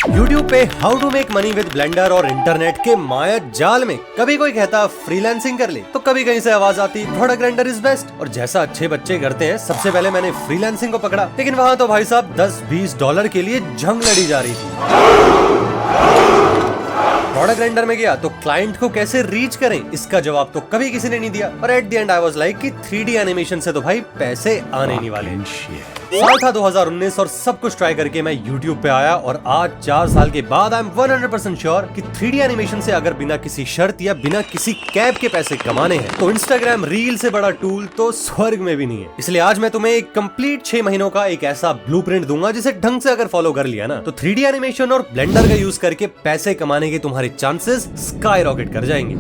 YouTube पे how to make money with blender और internet के माया जाल में कभी कोई कहता फ्रीलांसिंग कर ले, तो कभी कहीं से आवाज आती प्रोडक्ट रेंडर इज बेस्ट। और जैसा अच्छे बच्चे करते हैं, सबसे पहले मैंने फ्रीलांसिंग को पकड़ा, लेकिन वहाँ तो भाई साहब $10-20 के लिए जंग लड़ी जा रही थी। प्रोडक्ट रेंडर में गया तो क्लाइंट को कैसे रीच करें, इसका जवाब तो कभी किसी ने नहीं दिया। और at the and I was like कि 3D एनिमेशन से तो भाई पैसे आने नहीं वाले। साल था 2019 और सब कुछ ट्राई करके मैं YouTube पे आया, और आज 4 साल के बाद आई एम 100% श्योर कि 3D एनिमेशन से अगर बिना किसी शर्त या बिना किसी कैप के पैसे कमाने हैं, तो Instagram रील से बड़ा टूल तो स्वर्ग में भी नहीं है। इसलिए आज मैं तुम्हें एक कंप्लीट 6 महीनों का एक ऐसा ब्लूप्रिंट दूंगा जिसे ढंग से अगर फॉलो कर लिया ना, तो 3D एनिमेशन और ब्लेंडर का यूज करके पैसे कमाने के तुम्हारे चांसेस स्काई रॉकेट कर जाएंगे।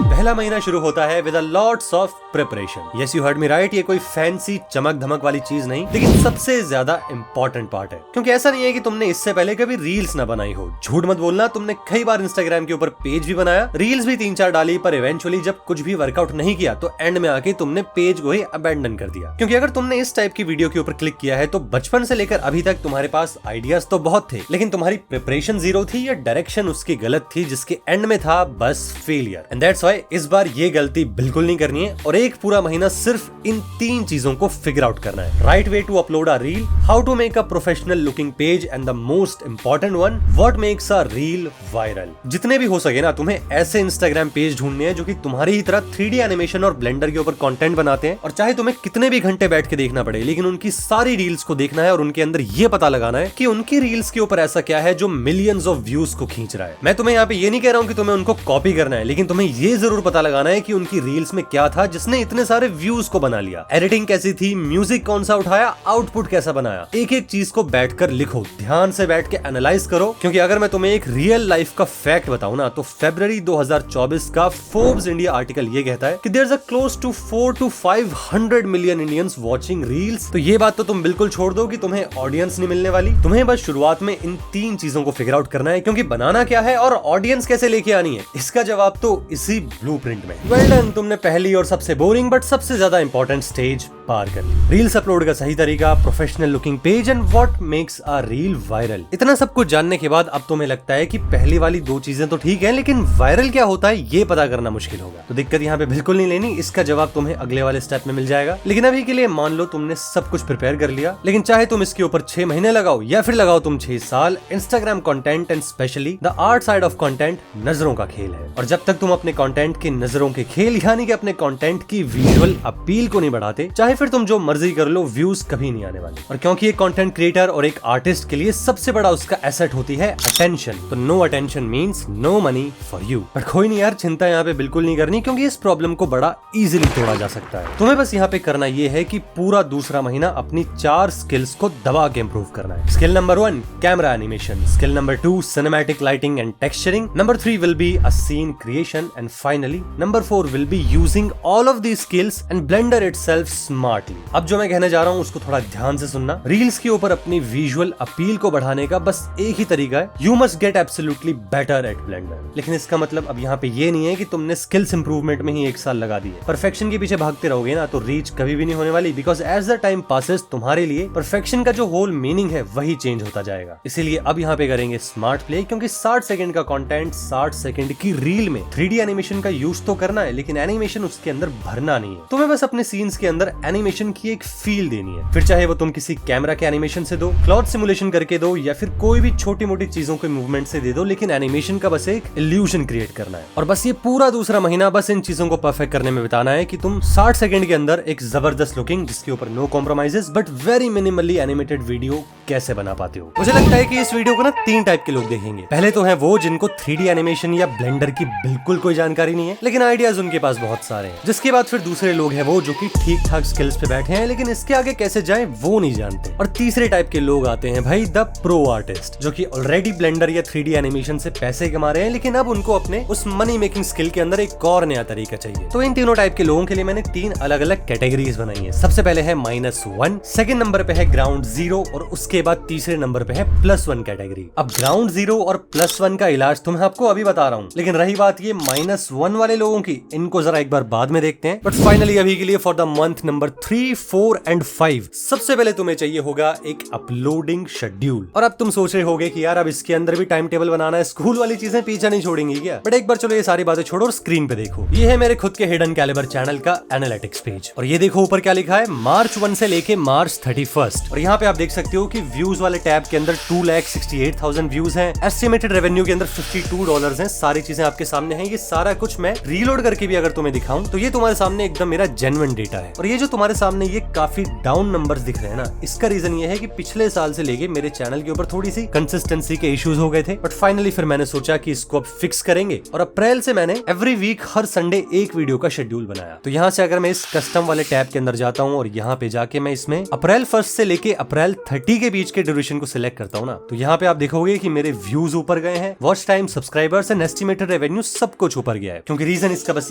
पहला महीना शुरू होता है with a lots of preparation. Yes you heard me right, ये कोई फैंसी चमक धमक वाली चीज नहीं, लेकिन सबसे ज्यादा इंपॉर्टेंट पार्ट है। क्योंकि ऐसा नहीं है कि तुमने इससे पहले कभी रील्स ना बनाई हो। झूठ मत बोलना, तुमने कई बार इंस्टाग्राम के ऊपर पेज भी बनाया, रील्स भी 3-4 डाली, पर इवेंचुअली जब कुछ भी वर्कआउट नहीं किया तो एंड में आके तुमने पेज को ही अबैंडन कर दिया। क्योंकि अगर तुमने इस टाइप की वीडियो के ऊपर क्लिक किया है, तो बचपन से लेकर अभी तक तुम्हारे पास आइडियाज तो बहुत थे, लेकिन तुम्हारी प्रिपरेशन जीरो थी या डायरेक्शन उसकी गलत थी, जिसके एंड में था बस फेलियर। एंड दैट्स व्हाई इस बार ये गलती बिल्कुल नहीं करनी है, और एक पूरा महीना सिर्फ इन 3 चीजों को फिगर आउट करना है। Right way to upload a reel, how to make a professional looking page, and the most important one, what makes a reel viral. जितने भी हो सके ना, तुम्हें ऐसे इंस्टाग्राम पेज ढूंढने हैं जो कि तुम्हारी ही तरह 3D एनिमेशन और ब्लेंडर के ऊपर कंटेंट बनाते हैं, और चाहे तुम्हें कितने भी घंटे बैठ के देखना पड़े, लेकिन उनकी सारी रील्स को देखना है और उनके अंदर ये पता लगाना है कि उनकी रील्स के ऊपर ऐसा क्या है जो मिलियंस ऑफ व्यूज को खींच रहा है। मैं तुम्हें यहाँ पे ये नहीं कह रहा हूँ कि तुम्हें उनको कॉपी करना है, लेकिन तुम्हें ये जरूर पता लगाना है कि उनकी रील्स में क्या था जिसने इतने सारे व्यूज को बना लिया। एडिटिंग कैसी थी, म्यूजिक कौन सा उठाया, आउटपुट कैसा बनाया। एक एक चीज को बैठकर लिखो, ध्यान से बैठ के एनालाइज करो। क्योंकि अगर मैं तुम्हें एक रियल लाइफ का फैक्ट बताऊं ना, तो फरवरी 2024 का फोर्ब्स इंडिया आर्टिकल ये कहता है कि there is a close to 400 to 500 million Indians watching reels. तो ये बात तो तुम बिल्कुल छोड़ दो कि तुम्हें ऑडियंस नहीं मिलने वाली। तुम्हें बस शुरुआत में इन 3 चीजों को फिगर आउट करना है, क्योंकि बनाना क्या है और ऑडियंस कैसे लेके आनी है, इसका जवाब तो इसी ब्लूप्रिंट में। वेल डन, तुमने पहली और सबसे बोरिंग बट सबसे ज्यादा इंपॉर्टेंट स्टेज पार कर ली। रील्स अपलोड का सही तरीका, professional looking page, and what makes a reel viral. इतना सब कुछ जानने के बाद अब तुम्हें लगता है कि पहली वाली 2 चीजें तो ठीक है, लेकिन वायरल क्या होता है ये पता करना मुश्किल होगा। तो दिक्कत यहाँ पे बिल्कुल नहीं लेनी, इसका जवाब तुम्हें अगले वाले स्टेप में मिल जाएगा। लेकिन अभी के लिए मान लो तुमने सब कुछ प्रिपेयर कर लिया, लेकिन चाहे तुम इसके ऊपर 6 महीने लगाओ या फिर लगाओ तुम 6 साल, Instagram content and specially the art side of content नजरों का खेल है। और जब तक तुम अपने कंटेंट के नजरों के खेल यानी कि अपने कंटेंट की विजुअल अपील को नहीं बढ़ाते, चाहे फिर तुम जो मर्जी कर लो, व्यूज कभी नहीं आने वाले। और क्योंकि एक कंटेंट क्रिएटर और एक आर्टिस्ट के लिए सबसे बड़ा उसका एसेट होती है अटेंशन, तो no attention means no money for you. पर कोई नहीं यार, चिंता यहाँ पे बिल्कुल नहीं करनी, क्योंकि इस प्रॉब्लम को बड़ा इजीली तोड़ा जा सकता है। तुम्हें बस यहाँ पे करना ये है कि पूरा दूसरा महीना अपनी 4 स्किल्स को दबा के इंप्रूव करना है। Skill number 1 camera animation, skill number 2 cinematic lighting and texturing, number 3 will be a scene creation, and finally number 4 will be using all of these skills and blender itself smartly. अब जो मैं कहने जा रहा हूँ उसको थोड़ा ध्यान से सुनना। रील्स के ऊपर अपनी विजुअल अपील को बढ़ाने का बस एक ही तरीका है, you must get absolutely better at blender. लेकिन इसका मतलब अब यहाँ पे ये नहीं है कि तुमने स्किल्स इंप्रूवमेंट में ही 1 साल लगा दिए। परफेक्शन के पीछे भागते रहोगे ना, तो रीच कभी भी नहीं होने वाली, because as the time passes तुम्हारे लिए परफेक्शन का जो होल मीनिंग है वही चेंज होता जाएगा। इसीलिए अब यहाँ पे करेंगे स्मार्ट प्ले, क्योंकि 60 सेकंड का कंटेंट 60 सेकंड की रील में 3D एनिमेशन का यूज तो करना है, लेकिन एनिमेशन उसके अंदर भरना नहीं है। तुम्हें बस अपने सीन्स के अंदर एनिमेशन की एक फील देनी है। फिर चाहे वो तुम किसी कैमरा के एनिमेशन से दो, क्लॉथ सिमुलेशन करके दो, या फिर कोई भी छोटी मोटी चीजों के मूवमेंट से दे दो, लेकिन एनिमेशन का बस एक इल्यूजन क्रिएट करना है। और बस ये पूरा दूसरा महीना बस इन चीजों को परफेक्ट करने में बिताना है कि तुम 60 सेकंड के अंदर एक जबरदस्त लुकिंग, जिसके ऊपर no compromises but very minimally animated video कैसे बना पाते हो। मुझे लगता है कि इस वीडियो को ना 3 टाइप के लोग देखेंगे। पहले तो है वो जिनको 3D एनिमेशन या ब्लेंडर की बिल्कुल कोई जानकारी नहीं है, लेकिन आइडियाज उनके पास बहुत सारे हैं। जिसके बाद फिर दूसरे लोग हैं वो जो कि ठीक ठाक स्किल्स पे बैठे हैं, लेकिन इसके आगे कैसे जाएं वो नहीं जानते। और तीसरे टाइप के लोग आते हैं भाई द प्रो आर्टिस्ट, जो कि ऑलरेडी ब्लेंडर या 3D एनिमेशन से पैसे कमा रहे हैं, लेकिन अब उनको अपने उस मनी मेकिंग स्किल के अंदर एक और नया तरीका चाहिए। तो इन तीनों टाइप के लोगों के लिए मैंने 3 अलग अलग कैटेगरीज बनाई है। सबसे पहले है -1, सेकंड नंबर पे है ग्राउंड 0, और उसके बाद तीसरे नंबर पे है +1 कैटेगरी। अब ग्राउंड 0 और +1 का इलाज तो मैं आपको अभी बता रहा हूँ, लेकिन रही बात ये -1 वाले लोगों की, इनको जरा एक बार बाद में देखते हैं। बट फाइनली अभी के लिए for the month number number 3, 4 and 5 सबसे पहले तुम्हें चाहिए होगा एक अपलोडिंग शेड्यूल। और अब तुम सोच रहे होगे कि यार अब इसके अंदर भी टाइम टेबल बनाना है, स्कूल वाली चीजें पीछे नहीं छोड़ेंगी क्या? बट एक बार चलो ये सारी बातें छोड़ो और स्क्रीन पे देखो। ये है मेरे खुद के हिडन कैलिबर चैनल का एनालिटिक्स पेज और ये देखो ऊपर क्या लिखा है, मार्च 1 से लेके मार्च 31। और यहाँ पे आप देख सकते हो कि व्यूज वाले टैब के अंदर 2,68,000 व्यूज हैं। एस्टिमेटेड रेवेन्यू के अंदर $52 हैं। सारी चीजें आपके सामने हैं। ये सारा कुछ मैं रीलोड करके भी अगर तुम्हें दिखाऊं तो ये तुम्हारे सामने एकदम मेरा जेन्युइन डेटा है। और ये जो तुम्हारे सामने ये काफी डाउन नंबर्स दिख रहे हैं ना, इसका रीजन ये है कि पिछले साल से लेके मेरे चैनल के ऊपर थोड़ी सी कंसिस्टेंसी के इश्यूज हो गए थे। बट फाइनली फिर मैंने सोचा कि इसको अब फिक्स करेंगे और अप्रैल से मैंने एवरी वीक हर संडे एक वीडियो का शेड्यूल बनाया। तो यहाँ से अगर मैं इस कस्टम वाले टैब के अंदर जाता हूँ और यहाँ पे जाके मैं इसमें अप्रैल 1 से लेके अप्रैल 30 के बीच के ड्यूरेशन को सिलेक्ट करता हूँ ना, तो यहाँ पे आप देखोगे कि मेरे व्यूज ऊपर गए हैं, watch time, subscribers and estimated revenue सब कुछ ऊपर गया है। क्योंकि रीजन इसका बस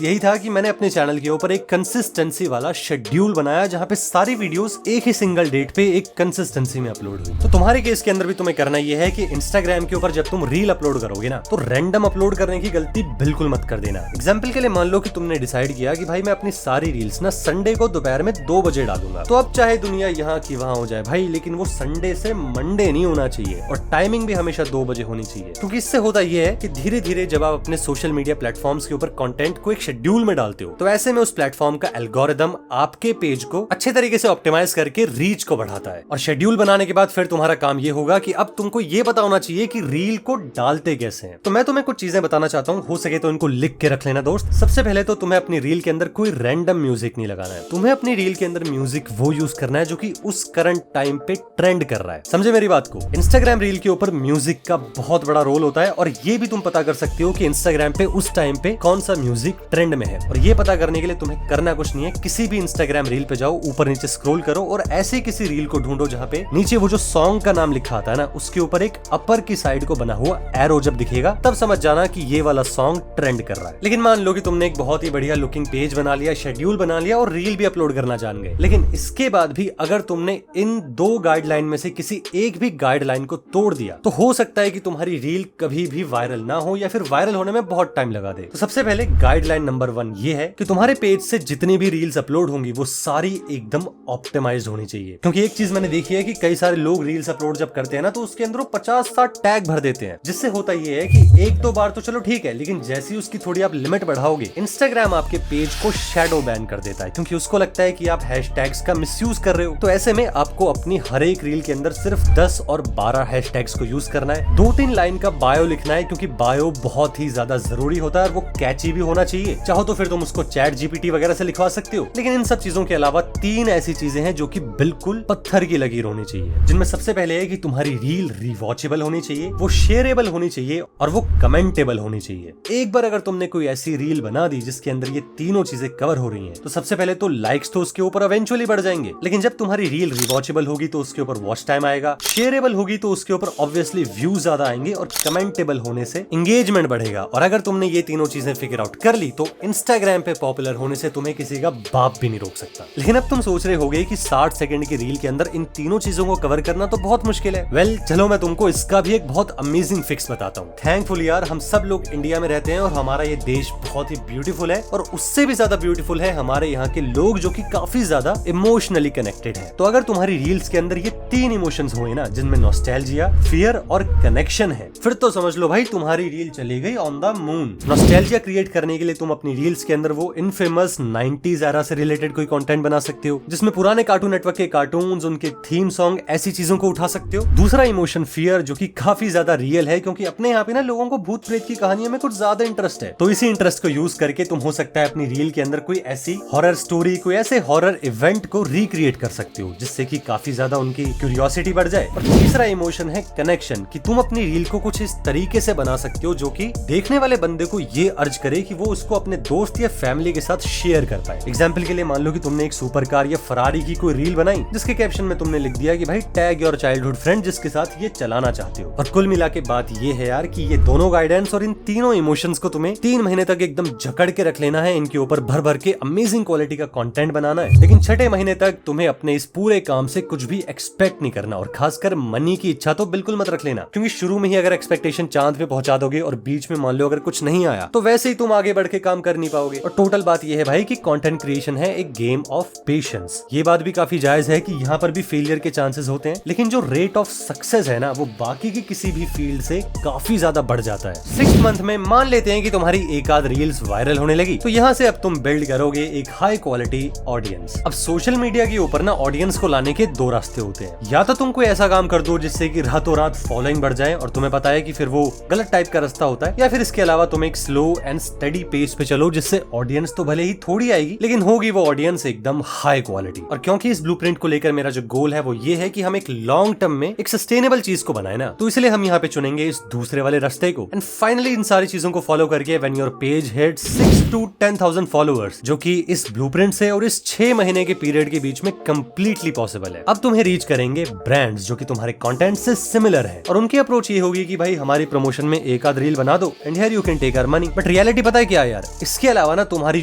यही था कि मैंने अपने चैनल के ऊपर एक कंसिस्टेंसी वाला शेड्यूल बनाया जहाँ पे सारी वीडियोस एक ही सिंगल डेट पे एक कंसिस्टेंसी में अपलोड हुई। तो तुम्हारे केस के अंदर भी तुम्हें करना यह है कि इंस्टाग्राम के ऊपर जब तुम रील अपलोड करोगे ना, तो रैंडम अपलोड करने की गलती बिल्कुल मत कर देना। एग्जाम्पल के लिए मान लो कि तुमने डिसाइड किया कि भाई मैं अपनी सारी रील्स ना संडे को दोपहर में 2 बजे डालूंगा, तो अब चाहे दुनिया यहाँ की वहां हो जाए भाई, लेकिन वो संडे से मंडे नहीं होना चाहिए और टाइमिंग भी हमेशा 2 बजे होनी चाहिए। क्योंकि इससे होता यह है कि धीरे धीरे जब आप अपने सोशल मीडिया प्लेटफॉर्म्स के ऊपर कंटेंट को एक शेड्यूल में डालते हो, तो ऐसे में उस प्लेटफॉर्म का एल्गोरिदम आपके पेज को अच्छे तरीके से ऑप्टिमाइज करके रीच को बढ़ाता है। और शेड्यूल बनाने के बाद फिर तुम्हारा काम ये होगा कि अब तुमको ये पता होना चाहिए कि रील को डालते कैसे हैं। तो मैं तुम्हें कुछ चीजें बताना चाहता हूँ, हो सके तो इनको लिख के रख लेना दोस्त। सबसे पहले तो तुम्हें अपनी रील के अंदर कोई रैंडम म्यूजिक नहीं लगाना है। तुम्हें अपनी रील के अंदर म्यूजिक वो यूज करना है जो कि उस करंट टाइम पे ट्रेंड कर रहा है। समझे मेरी बात को? इंस्टाग्राम रील के ऊपर म्यूजिक का बहुत बड़ा रोल होता है और ये भी तुम पता कर सकते हो कि इंस्टाग्राम पे उस टाइम पे कौन सा म्यूजिक ट्रेंड में है। और ये पता करने के लिए तुम्हें करना कुछ नहीं है, किसी भी इंस्टाग्राम रील पे जाओ, ऊपर नीचे स्क्रॉल करो और ऐसे किसी रील को ढूंढो जहाँ पे नीचे वो जो सॉन्ग का नाम लिखा आता है ना, उसके ऊपर एक अपर की साइड को बना हुआ एरो जब दिखेगा तब समझ जाना कि ये वाला सॉन्ग ट्रेंड कर रहा है। लेकिन मान लो कि तुमने एक बहुत ही बढ़िया लुकिंग पेज बना लिया, शेड्यूल बना लिया और रील भी अपलोड करना जान गए, लेकिन इसके बाद भी अगर तुमने इन 2 गाइडलाइन में से किसी एक भी गाइडलाइन को तोड़ दिया, तो हो सकता है कि तुम्हारी रील कभी भी वायरल ना हो या फिर वायरल होने में बहुत टाइम लगा दे। तो सबसे पहले गाइडलाइन नंबर 1 ये है कि तुम्हारे पेज से जितनी भी रील्स अपलोड होंगी वो सारी एकदम ऑप्टिमाइज्ड होनी चाहिए। क्योंकि एक चीज मैंने देखी है कि कई सारे लोग रील्स अपलोड जब करते हैं ना, तो उसके अंदर 50-60 टैग भर देते हैं, जिससे होता ये है कि एक दो बार तो चलो ठीक है, लेकिन जैसी उसकी थोड़ी आप लिमिट बढ़ाओगे, इंस्टाग्राम आपके पेज को शैडो बैन कर देता है, क्योंकि उसको लगता है कि आप हैशटैग्स का मिसयूज कर रहे हो। तो ऐसे में आपको अपनी हर एक रील के अंदर सिर्फ 10 और 12 हैशटैग्स को यूज करना है। 2-3 लाइन का बायो लिखना है, क्योंकि बायो बहुत ही ज्यादा जरूरी होता है और वो कैची भी होना चाहिए। चाहो तो फिर तुम उसको चैट जीपीटी वगैरह से लिखवा सकते हो, लेकिन इन सब चीजों के अलावा 3 ऐसी चीजें हैं जो कि बिल्कुल पत्थर की लकीर होनी चाहिए, जिनमें सबसे पहले है कि तुम्हारी रील रिवॉचेबल होनी चाहिए, वो शेयरेबल होनी चाहिए और वो कमेंटेबल होनी चाहिए। एक बार अगर तुमने कोई ऐसी रील बना दी जिसके अंदर ये तीनों चीजें कवर हो रही हैं, तो सबसे पहले तो लाइक्स तो उसके ऊपर इवेंचुअली बढ़ जाएंगे, लेकिन जब तुम्हारी रील रिवॉचेबल होगी तो उसके ऊपर वॉच टाइम आएगा, शेयरेबल होगी तो उसके ऊपर ऑब्वियसली व्यूज ज्यादा आएंगे और कमेंटेबल होने से एंगेजमेंट बढ़ेगा। और अगर तुमने ये तीनों चीजें फिगर आउट कर ली तो इंस्टाग्राम पे पॉपुलर होने से तुम्हें किसी का बाप भी नहीं रोक सकता। लेकिन अब तुम सोच रहे होगे कि 60 सेकंड की रील के अंदर इन तीनों चीजों को कवर करना तो बहुत मुश्किल है। वेल, चलो मैं तुमको इसका भी एक बहुत अमेजिंग फिक्स बताता हूँ। थैंकफुल यार, हम सब लोग इंडिया में रहते हैं और हमारा ये देश बहुत ही ब्यूटीफुल है, और उससे भी ज्यादा ब्यूटीफुल है हमारे यहाँ के लोग जो कि काफी ज्यादा इमोशनली कनेक्टेड है। तो अगर तुम्हारी रील्स के अंदर ये 3 इमोशंस हुए ना, जिनमें नॉस्टैल्जिया, फियर और कनेक्शन है, फिर तो समझ लो भाई तुम्हारी रील चली गई on the moon. Nostalgia create करने के लिए तुम अपनी रील्स के अंदर वो इनफेमस 90s एरा से रिलेटेड कोई कंटेंट बना सकते हो, जिसमें पुराने कार्टून नेटवर्क के कार्टून्स, उनके थीम सॉन्ग, ऐसी चीजों को उठा सकते हो। दूसरा इमोशन फियर, जो कि काफी ज्यादा रियल है, क्योंकि अपने यहाँ पे ना लोगों को भूत प्रेत की कहानियों में कुछ ज्यादा इंटरेस्ट है। तो इसी इंटरेस्ट को यूज करके तुम हो सकता है अपनी रील के अंदर कोई ऐसी हॉरर स्टोरी, कोई ऐसे हॉरर इवेंट को रिक्रिएट कर सकते हो, जिससे कि काफी ज्यादा उनकी क्यूरियोसिटी बढ़ जाए। और तीसरा इमोशन है कनेक्शन, कि तुम अपनी रील को कुछ इस तरीके से बना सकते हो जो कि देखने वाले बंदे को ये अर्ज करे कि वो उसको अपने दोस्त या फैमिली के साथ शेयर कर पाए। एग्जाम्पल के लिए मान लो कि तुमने एक सुपर कार या फरारी की कोई रील बनाई, जिसके कैप्शन में तुमने लिख दिया कि भाई टैग योर चाइल्डहुड फ्रेंड जिसके साथ ये चलाना चाहते हो। और कुल मिला के बात ये है यार कि ये दोनों गाइडेंस और इन तीनों इमोशंस को तुम्हें 3 महीने तक एकदम जकड़ के रख लेना है, इनके ऊपर भर भर के अमेजिंग क्वालिटी का कंटेंट बनाना है। लेकिन 6ठे महीने तक तुम्हें अपने इस पूरे काम से कुछ भी एक्सपेक्ट नहीं करना, और खासकर मनी की इच्छा तो बिल्कुल मत रख लेना, क्योंकि शुरू में ही अगर एक्सपेक्टेशन चांद पे पहुंचा दोगे और बीच में मान लो अगर कुछ नहीं आया, तो वैसे ही तुम आगे बढ़ के काम कर नहीं पाओगे। और टोटल बात यह है भाई कि कंटेंट क्रिएशन है एक गेम ऑफ पेशेंस। ये बात भी काफी जायज है कि यहाँ पर भी फेलियर के चांसेस होते हैं, लेकिन जो रेट ऑफ सक्सेस है ना वो बाकी की किसी भी फील्ड से काफी ज्यादा बढ़ जाता है। 6 मंथ में मान लेते हैं कि तुम्हारी एक आध रील्स वायरल होने लगी, तो यहाँ से अब तुम बिल्ड करोगे एक हाई क्वालिटी ऑडियंस। अब सोशल मीडिया के ऊपर ना ऑडियंस को लाने के दो रास्ते होते हैं, या तो तुम कोई ऐसा काम कर दो जिससे कि रातों रात फॉलोइंग बढ़ जाए और तुम्हें पता है कि फिर वो गलत टाइप का रास्ता होता है, या फिर इसके अलावा तुम एक स्लो एंड स्टडी पेस पे चलो जिससे ऑडियंस तो भले ही थोड़ी आएगी लेकिन होगी वो ऑडियंस एकदम हाई क्वालिटी। और क्योंकि इस ब्लूप्रिंट को लेकर मेरा जो गोल है वो ये है कि हम एक लॉन्ग टर्म में एक सस्टेनेबल चीज को बनाए ना, तो इसलिए हम यहाँ पे चुनेंगे इस दूसरे वाले रास्ते को। एंड फाइनली इन सारी चीजों को फॉलो करके when your page hit 6 to 10,000 followers, जो कि इस ब्लूप्रिंट से और इस 6 महीने के पीरियड के बीच में कंप्लीटली पॉसिबल है। अब तुम्हें रीच करेंगे ब्रांड्स जो कि तुम्हारे कंटेंट से सिमिलर है, और उनकी अप्रोच ये होगी कि भाई हमारी प्रमोशन में एक आध रील बना दो and here you can take our money. But reality पता है क्या यार, इसके अलावा ना तुम्हारी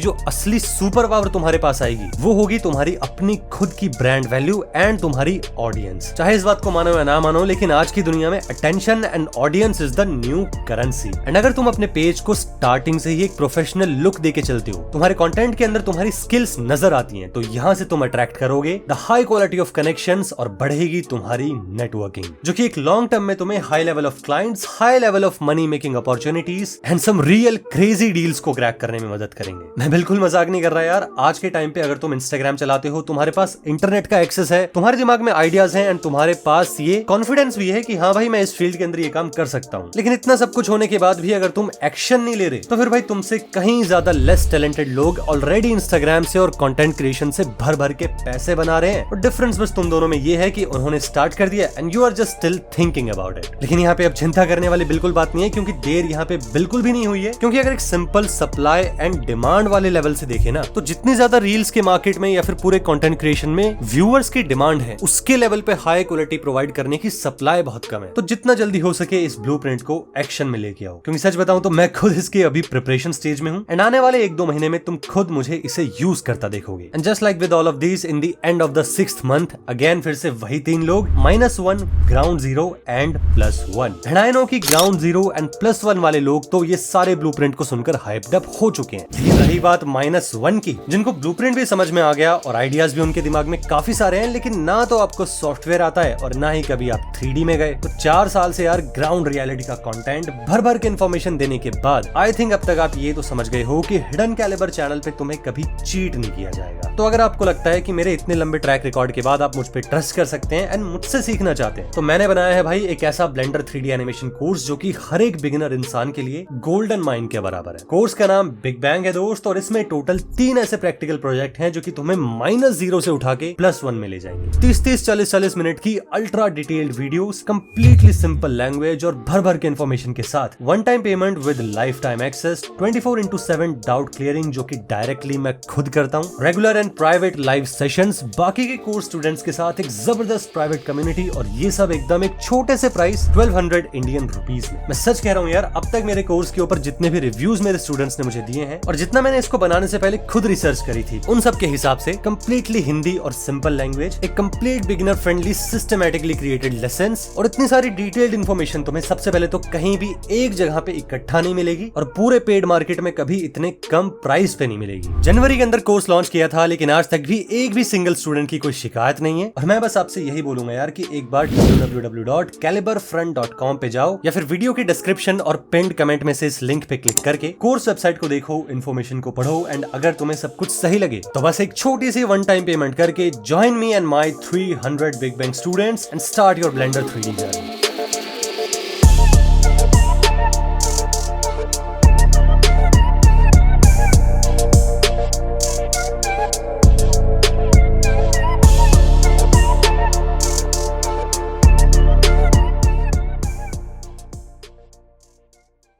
जो असली सुपर पावर तुम्हारे पास आएगी वो होगी तुम्हारी अपनी खुद की ब्रांड वैल्यू एंड तुम्हारी ऑडियंस। चाहे इस बात को मानो या ना मानो, लेकिन आज की दुनिया में attention and audience is the new currency. And अगर तुम अपने पेज को स्टार्टिंग से ही एक प्रोफेशनल लुक देके चलते हो, तुम्हारे कंटेंट के अंदर तुम्हारी स्किल्स नजर आती हैं, तो यहाँ से तुम अट्रैक्ट करोगे the high quality of connections और बढ़ेगी तुम्हारी नेटवर्किंग, जो कि एक लॉन्ग टर्म में तुम्हें high level of clients, high level of money making opportunities and some real crazy deals को क्रैक करने में मदद करेंगे। मैं बिल्कुल मजाक नहीं कर रहा यार। आज के टाइम पे अगर तुम इंस्टाग्राम चलाते हो, तुम्हारे पास इंटरनेट का एक्सेस है, तुम्हारे दिमाग में आइडियाज हैं एंड तुम्हारे पास ये कॉन्फिडेंस भी है कि हाँ भाई मैं इस फील्ड के अंदर ये काम कर सकता हूँ, लेकिन इतना सब कुछ होने के बाद भी अगर तुम एक्शन नहीं ले रहे, तो फिर भाई तुमसे कहीं ज्यादा लेस टैलेंटेड लोग ऑलरेडी इंस्टाग्राम से और कंटेंट क्रिएशन से भर भर के पैसे बना रहे हैं। और डिफरेंस बस तुम दोनों में ये है कि उन्होंने स्टार्ट कर दिया and you are just still thinking about it. लेकिन यहाँ पे अब चिंता करने वाली बिल्कुल बात नहीं है, क्योंकि देर यहाँ पे बिल्कुल भी नहीं हुई है। क्योंकि अगर एक सिंपल सप्लाई एंड डिमांड वाले लेवल से देखे ना, तो जितनी ज्यादा रील्स के मार्केट में या फिर पूरे कंटेंट क्रिएशन में व्यूअर्स की डिमांड है, उसके लेवल पे हाई क्वालिटी प्रोवाइड करने की सप्लाई बहुत कम है। तो जितना जल्दी हो सके इस ब्लूप्रिंट को एक्शन में लेके आओ, क्योंकि सच बताऊं तो मैं खुद इसके अभी प्रिपरेशन स्टेज में हूं एंड आने वाले 1-2 महीने में तुम खुद मुझे इसे यूज करता देखोगे। And just like with all of these, in the end of the 6th month again फिर से वही 3 लोग, -1, ground zero and +1। And I know कि ग्राउंड जीरो एंड +1 वाले लोग तो ये सारे ब्लूप्रिंट को सुनकर हाइप्ड अप हो चुके हैं। लेकिन रही बात -1 की, जिनको ब्लूप्रिंट भी समझ में आ गया और आइडियाज भी उनके दिमाग में काफी सारे हैं, लेकिन ना तो आपको सॉफ्टवेयर आता है और ना ही कभी आप 3D में गए, तो 4 साल से यार ग्राउंड रियलिटी का कंटेंट भर भर के इन्फॉर्मेशन देने के बाद आई थिंक अब तक आप ये तो समझ गए हो कि हिडन कैलिबर चैनल पे तुम्हें कभी चीट नहीं किया जाएगा। तो अगर आपको लगता है कि मेरे इतने लंबे ट्रैक रिकॉर्ड के बाद आप मुझ पे ट्रस्ट कर सकते हैं एंड मुझसे सीखना चाहते हैं, तो मैंने बनाया है भाई एक ऐसा ब्लेंडर 3D एनिमेशन कोर्स जो कि हर एक बिगिनर इंसान के लिए गोल्डन माइन के बराबर है। कोर्स का नाम बिग बैंग है दोस्त, और इसमें टोटल 3 ऐसे प्रैक्टिकल प्रोजेक्ट हैं जो कि तुम्हें -0 से उठा के +1 में ले जाएंगे। 30-30, 40-40 मिनट की ultra detailed videos, completely simple language और भर भर के इन्फॉर्मेशन के साथ, one time payment with life time access, 24/7 doubt clearing जो कि डायरेक्टली मैं खुद करता हूँ, regular and private live sessions बाकी के कोर्स स्टूडेंट्स के साथ, एक जबरदस्त प्राइवेट कम्युनिटी, और ये सब एकदम एक छोटे से प्राइस 1200 इंडियन रुपीज में। मैं सच कह रहा हूँ यार, अब तक मेरे कोर्स के ऊपर जितने भी रिव्यूज मेरे स्टूडेंट्स ने मुझे दिए हैं और जितना मैंने इसको बनाने से पहले खुद रिसर्च करी थी, उन सब के हिसाब से कंप्लीटली हिंदी और सिंपल लैंग्वेज, एक complete beginner friendly systematically created lessons और इतनी सारी डिटेल्ड इन्फॉर्मेशन तुम्हें सबसे पहले तो कहीं भी एक जगह पे इकट्ठा नहीं मिलेगी और पूरे पेड मार्केट में कभी इतने कम प्राइस पे नहीं मिलेगी। जनवरी के अंदर कोर्स लॉन्च किया था, लेकिन आज तक भी एक भी सिंगल स्टूडेंट की कोई शिकायत नहीं है। और मैं बस आपसे यही बोलूंगा यार कि एक बार www.caliberfront.com पे जाओ या फिर वीडियो के डिस्क्रिप्शन और पिन्ड कमेंट में से इस लिंक पे क्लिक करके कोर्स वेबसाइट को देखो, इन्फॉर्मेशन को पढ़ो एंड अगर तुम्हें सब कुछ सही लगे तो बस एक छोटी सी वन टाइम पेमेंट करके join me and my 300 big bang students and start your blender 3D journey.